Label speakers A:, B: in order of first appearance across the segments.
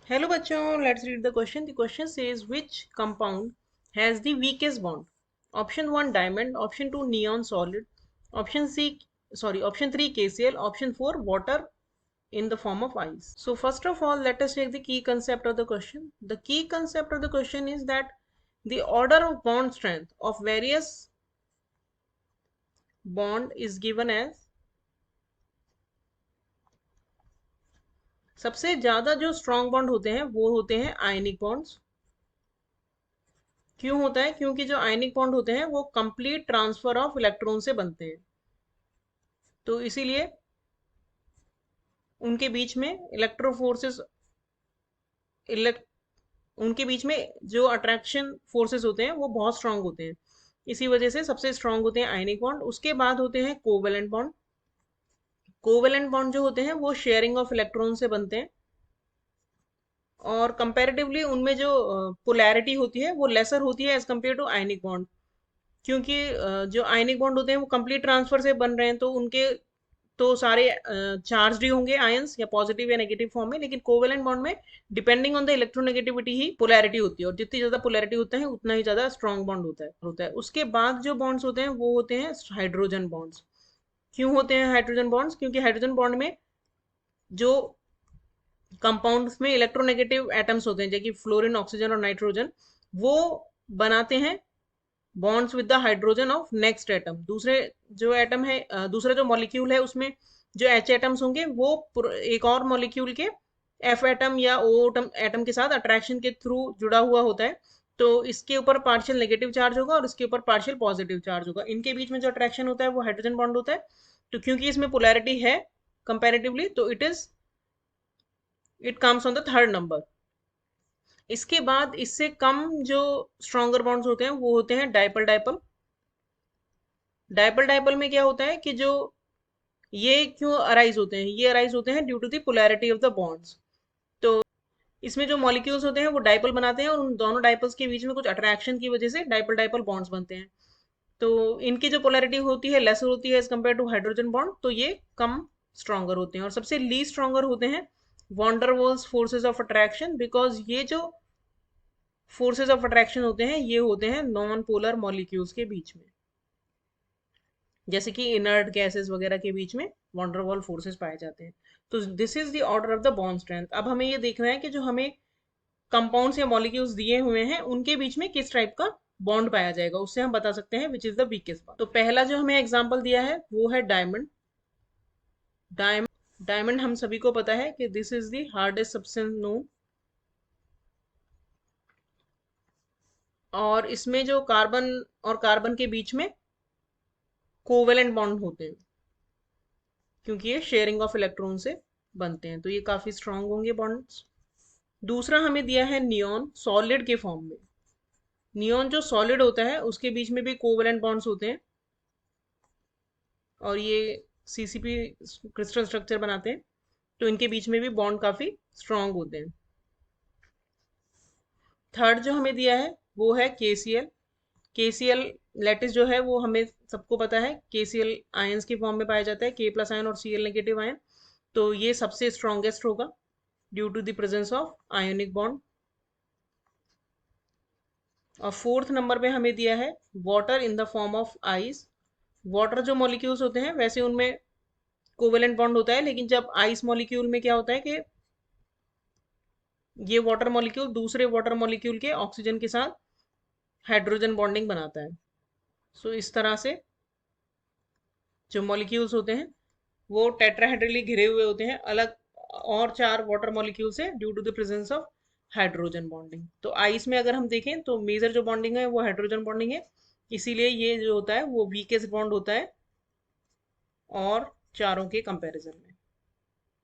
A: Hello bachon, let's read the question. The question says which compound has the weakest bond? Option 1 diamond, option 2 neon solid, option 3 KCl, option 4 water in the form of ice. So first of all, let us take the key concept of the question. The key concept of the question is that the order of bond strength of various bond is given as सबसे ज्यादा जो strong bond होते हैं वो होते हैं आयनिक bonds. क्यों होता है? क्योंकि जो आयनिक बॉन्ड होते हैं वो कंप्लीट ट्रांसफर ऑफ इलेक्ट्रॉन से बनते हैं, तो इसीलिए उनके बीच में इलेक्ट्रोफोर्सेस इलेक्ट उनके बीच में जो अट्रैक्शन फोर्सेस होते हैं वो बहुत स्ट्रांग होते हैं। इसी वजह से सबसे स्ट्रांग होते हैं आयनिक बॉन्ड। उसके बाद होते हैं कोवेलेंट बॉन्ड। कोवेलेंट बॉन्ड जो होते हैं वो शेयरिंग ऑफ इलेक्ट्रॉन से बनते हैं और कंपैरेटिवली उनमें जो पोलैरिटी होती है वो लेसर होती है as compared to ionic bond. क्योंकि जो आयनिक बॉन्ड होते हैं वो कंप्लीट ट्रांसफर से बन रहे हैं, तो उनके तो सारे चार्ज ही होंगे आयंस या पॉजिटिव या नेगेटिव फॉर्म में, लेकिन कोवेलेंट बॉन्ड में depending on the electronegativity he polarity होती है, और जितनी ज्यादा पोलैरिटी होता है उतना ही ज्यादा स्ट्रॉन्ग बॉन्ड होता है। उसके बाद जो बॉन्ड्स होते हैं वो होते हैं हाइड्रोजन बॉन्ड्स। क्यों होते हैं हाइड्रोजन बॉन्ड्स? क्योंकि हाइड्रोजन बॉन्ड में जो कंपाउंड्स में इलेक्ट्रोनेगेटिव एटम्स होते हैं, जैसे फ्लोरीन, ऑक्सीजन और नाइट्रोजन, वो बनाते हैं bonds with the hydrogen of next atom. दूसरे जो एटम है, दूसरा जो मॉलिक्यूल है उसमें जो एच एटम्स होंगे वो एक और मॉलिक्यूल के एफ एटम या ओ एटम के साथ अट्रैक्शन के थ्रू जुड़ा हुआ होता है। तो इसके ऊपर पार्शियल नेगेटिव चार्ज होगा और इसके ऊपर पार्शियल पॉजिटिव चार्ज होगा। इनके बीच में जो अट्रैक्शन होता है वो हाइड्रोजन बॉन्ड होता है। तो क्योंकि इसमें पोलैरिटी है कंपैरेटिवली, तो it comes on the third number. इसके बाद इससे कम जो स्ट्रॉन्गर बॉन्ड्स होते हैं वो होते हैं डाइपल डाइपल। डाइपल डाइपल में क्या होता है कि जो ये क्यों अराइज होते हैं, ये अराइज होते हैं due to the polarity of the bonds. तो इसमें जो मॉलिक्यूल्स होते हैं वो डाइपल बनाते हैं और उन दोनों डाइपल्स के बीच में कुछ अट्रैक्शन की वजह से डाइपल डाइपल बॉन्ड्स बनते हैं। तो इनकी जो पोलैरिटी होती है लेसर होती है as compared to hydrogen bond, तो ये कम स्ट्रॉन्गर होते हैं। और सबसे लीस्ट स्ट्रॉन्गर होते हैं वॉन्डरवॉल्स फोर्सेस ऑफ अट्रैक्शन, बिकॉज ये जो फोर्सेस ऑफ अट्रैक्शन होते हैं ये होते हैं नॉन पोलर मॉलिक्यूल्स के बीच में, जैसे कि इनर्ट गैसेस वगैरह के बीच में वॉन्डरवॉल फोर्सेस पाए जाते हैं। तो this is the order of the bond strength. अब हमें ये देखना है कि जो हमें कंपाउंड्स या मॉलिक्यूल्स दिए हुए हैं उनके बीच में किस टाइप का बॉन्ड पाया जाएगा, उससे हम बता सकते हैं which is the weakest bond. तो पहला जो हमें एग्जाम्पल दिया है वो है डायमंड। डायमंड हम सभी को पता है कि this is the hardest substance known, और इसमें जो कार्बन और कार्बन के बीच में कोवेलेंट बॉन्ड होते हैं क्योंकि ये शेयरिंग ऑफ इलेक्ट्रॉन से बनते हैं, तो ये काफी स्ट्रांग होंगे बॉन्ड्स। दूसरा हमें दिया है नियॉन सॉलिड के फॉर्म में। नियॉन जो सॉलिड होता है उसके बीच में भी कोवेलेंट बॉन्ड्स होते हैं और ये सीसीपी क्रिस्टल स्ट्रक्चर बनाते हैं, तो इनके बीच में भी बॉन्ड काफी स्ट्रांग होते हैं। थर्ड जो हमें दिया है वो है केसीएल। केसीएल लैटिस जो है वो हमें सबको पता है केसीएल आयंस की फॉर्म में पाया जाता है, के प्लस आयन और सीएल नेगेटिव आयन। तो ये सबसे स्ट्रॉन्गेस्ट होगा due to the presence of ionic bond. और फोर्थ नंबर पे हमें दिया है water in the form of ice. Water जो मॉलिक्यूल्स होते हैं वैसे उनमें कोवेलेंट बॉन्ड होता है, लेकिन जब आइस मॉलिक्यूल में क्या होता है कि ये वाटर मॉलिक्यूल दूसरे वाटर मॉलिक्यूल के ऑक्सीजन के साथ हाइड्रोजन बॉन्डिंग बनाता है। सो इस तरह से जो मॉलिक्यूल्स होते हैं वो टेट्राहेड्रली घिरे हुए होते हैं अलग और चार वाटर मॉलिक्यूल से due to the presence of hydrogen bonding. तो आइस में अगर हम देखें तो मेजर जो बॉन्डिंग है वो हाइड्रोजन बॉन्डिंग है, इसीलिए ये जो होता है वो वीकेस्ट बॉन्ड होता है और चारों के कंपैरिजन में।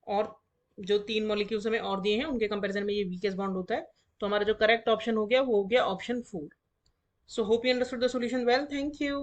A: और जो तीन मॉलिक्यूल्स हमें और दिए हैं उनके कंपैरिजन में ये वीकेस्ट बॉन्ड होता है। तो हमारा जो करेक्ट ऑप्शन हो गया वो हो गया option 4। So hope you understood the solution well. Thank you.